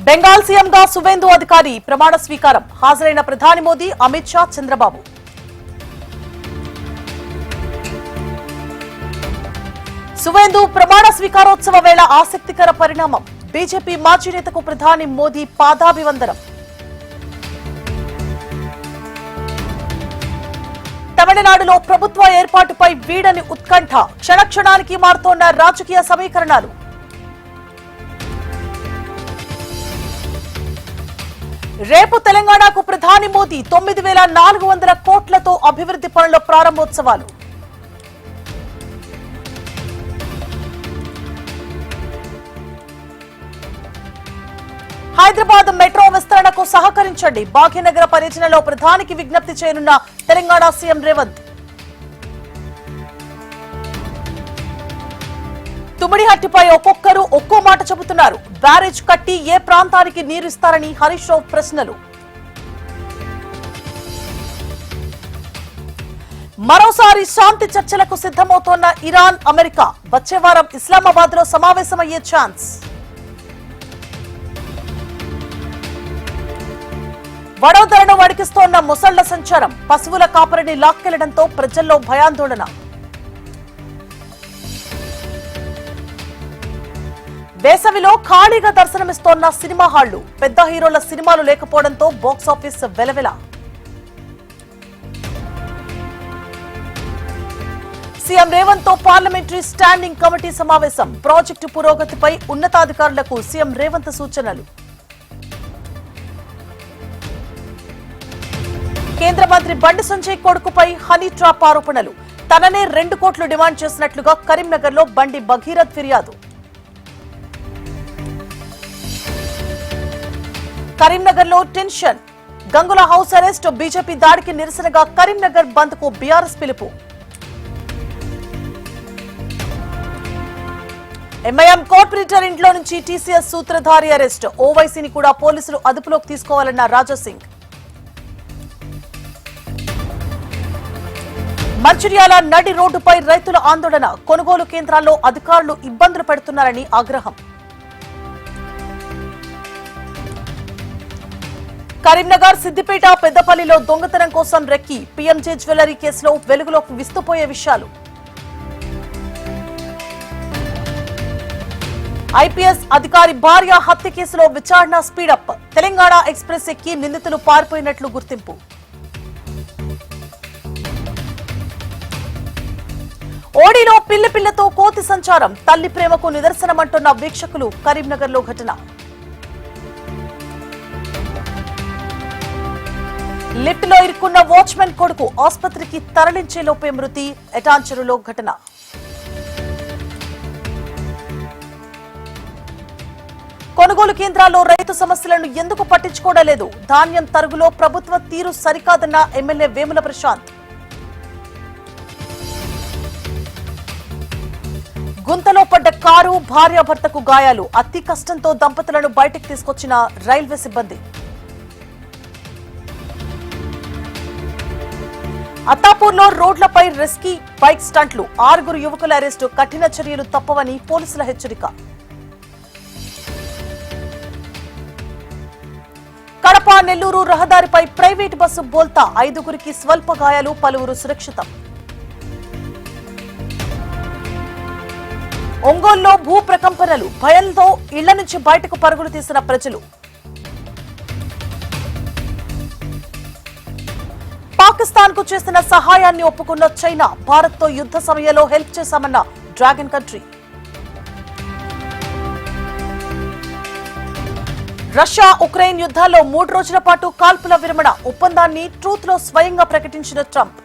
బెంగాల్ సీఎంగా సువేందు అధికారి ప్రమాణ స్వీకారం. హాజరైన ప్రధాని మోదీ, అమిత్ షా, చంద్రబాబు. సువేందు ప్రమాణ స్వీకారోత్సవ వేళ ఆసక్తికర పరిణామం. బీజేపీ మాజీ నేతకు ప్రధాని మోదీ పాదాభివందనం. తమిళనాడులో ప్రభుత్వ ఏర్పాటుపై వీడని ఉత్కంఠ. క్షణక్షణానికి మారుతోన్న రాజకీయ సమీకరణాలు. రేపు తెలంగాణకు ప్రధాని మోదీ 9,400 కోట్లతో అభివృద్ధి పనుల ప్రారంభోత్సవాలు. హైదరాబాద్ మెట్రో విస్తరణకు సహకరించండి. భాగ్యనగర పర్యటనలో ప్రధానికి విజ్ఞప్తి చేయనున్న తెలంగాణ సీఎం రేవంత్. తుమ్మిడిహట్టిపై ఒక్కొక్కరు ఒక్కో మాట చెబుతున్నారు. బ్యారేజ్ కట్టి ఏ ప్రాంతానికి నీరు ఇస్తారని హరీష్ రావు ప్రశ్నలు. మరోసారి శాంతి చర్చలకు సిద్ధమవుతోన్న ఇరాన్, అమెరికా. వచ్చే వారం ఇస్లామాబాద్ లో సమావేశమయ్యే ఛాన్స్. వడోదరను వణికిస్తోన్న ముసళ్ల సంచారం. పశువుల కాపరిని లాక్కెళ్లడంతో ప్రజల్లో భయాందోళన. వేసవిలో ఖాళీగా దర్శనమిస్తోన్న సినిమా హాళ్లు. పెద్ద హీరోల సినిమాలు లేకపోవడంతో బాక్సాఫీస్ వెలవెల. సీఎం రేవంత్ తో పార్లమెంటరీ స్టాండింగ్ కమిటీ సమావేశం. ప్రాజెక్టు పురోగతిపై ఉన్నతాధికారులకు సీఎం రేవంత్ సూచనలు. కేంద్ర మంత్రి బండి సంజయ్ కొడుకుపై హనీ ట్రాప్ ఆరోపణలు. తననే 2 కోట్లు డిమాండ్ చేసినట్లుగా కరీంనగర్ లో బండి భగీరథ్ ఫిర్యాదు. కరీంనగర్ లో tension. Gangula house arrest. BJP దాడికి నిరసనగా కరీంనగర్ బంద్ కు బీఆర్ఎస్ పిలుపు. ఎంఐఎం కార్పొరేటర్ ఇంట్లో నుంచి టీసీఎస్ సూత్రధారి అరెస్ట్. ఓవైసీని కూడా పోలీసులు అదుపులోకి తీసుకోవాలన్న రాజాసింగ్. మంచిర్యాల నడి రోడ్డుపై రైతుల ఆందోళన. కొనుగోలు కేంద్రాల్లో అధికారులు ఇబ్బందులు పెడుతున్నారని ఆగ్రహం. కరీంనగర్, సిద్దిపేట, పెద్దపల్లిలో దొంగతనం కోసం రెక్కి. పీఎంజే జ్యువెలరీ కేసులో వెలుగులోకి విస్తుపోయే విషయాలు. ఐపీఎస్ అధికారి భార్య హత్య కేసులో విచారణ స్పీడప్. తెలంగాణ ఎక్స్ప్రెస్ ఎక్కి నిందితులు పారిపోయినట్లు గుర్తింపు. ఓడిలో పిల్లతో కోతి సంచారం. తల్లి ప్రేమకు నిదర్శనమంటున్న వీక్షకులు. కరీంనగర్ లో ఘటన. లిఫ్ట్ లో ఇరుక్కున్న వాచ్మెన్ కొడుకు ఆసుపత్రికి తరలించే లోపే మృతి. ఎటాంచెరులో ఘటన. కొనుగోలు కేంద్రాల్లో రైతు సమస్యలను ఎందుకు పట్టించుకోవడం లేదు? ధాన్యం తరుగులో ప్రభుత్వ తీరు సరికాదన్న ఎమ్మెల్యే వేముల ప్రశాంత్. గుంతలో పడ్డ కారు, భార్యాభర్తకు గాయాలు. అతి కష్టంతో దంపతులను బయటకు తీసుకొచ్చిన రైల్వే సిబ్బంది. అత్తాపూర్లో రోడ్లపై రెస్కీ బైక్ స్టంట్లు. 6 యువకుల అరెస్టు. కఠిన చర్యలు తప్పవని పోలీసుల హెచ్చరిక. కడప, నెల్లూరు రహదారిపై ప్రైవేటు బస్సు బోల్తా. 5గురికి స్వల్ప గాయాలు. పలువురు సురక్షితం. ఒంగోలులో భూ ప్రకంపనలు. భయంతో ఇళ్ల నుంచి బయటకు పరుగులు తీసిన ప్రజలు. పాకిస్తాన్ కు చేసిన సహాయాన్ని ఒప్పుకున్న చైనా. భారత్ తో యుద్ధ సమయంలో హెల్ప్ చేశామన్న డ్రాగన్ కంట్రీ. రష్యా, ఉక్రెయిన్ యుద్ధాల్లో 3 రోజుల పాటు కాల్పుల విరమణ ఒప్పందాన్ని ట్రూత్ లో స్వయంగా ప్రకటించిన ట్రంప్.